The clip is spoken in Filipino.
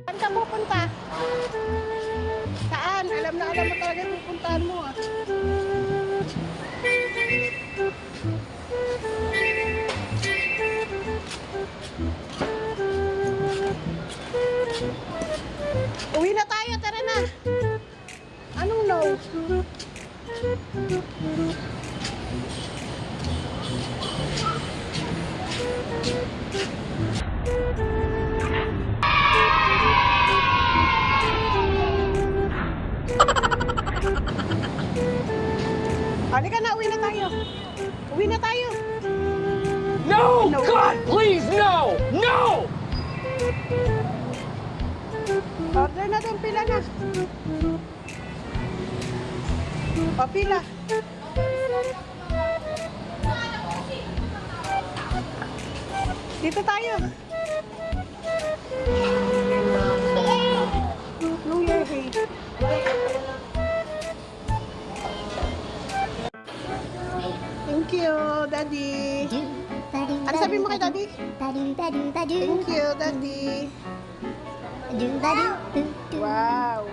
Saan ka pupunta? Saan? Alam na alam mo talaga pupuntahan mo ah. Uwi na tayo, tara na. Anong no? Halika na, uwi na tayo. Uwi na tayo. No! No. God, please, no! No! Order na doon, pila na. O, pila. Dito tayo. New Year, hey. Thank you, Daddy. Ano sabi mo kay Daddy? Thank you, Daddy. Wow.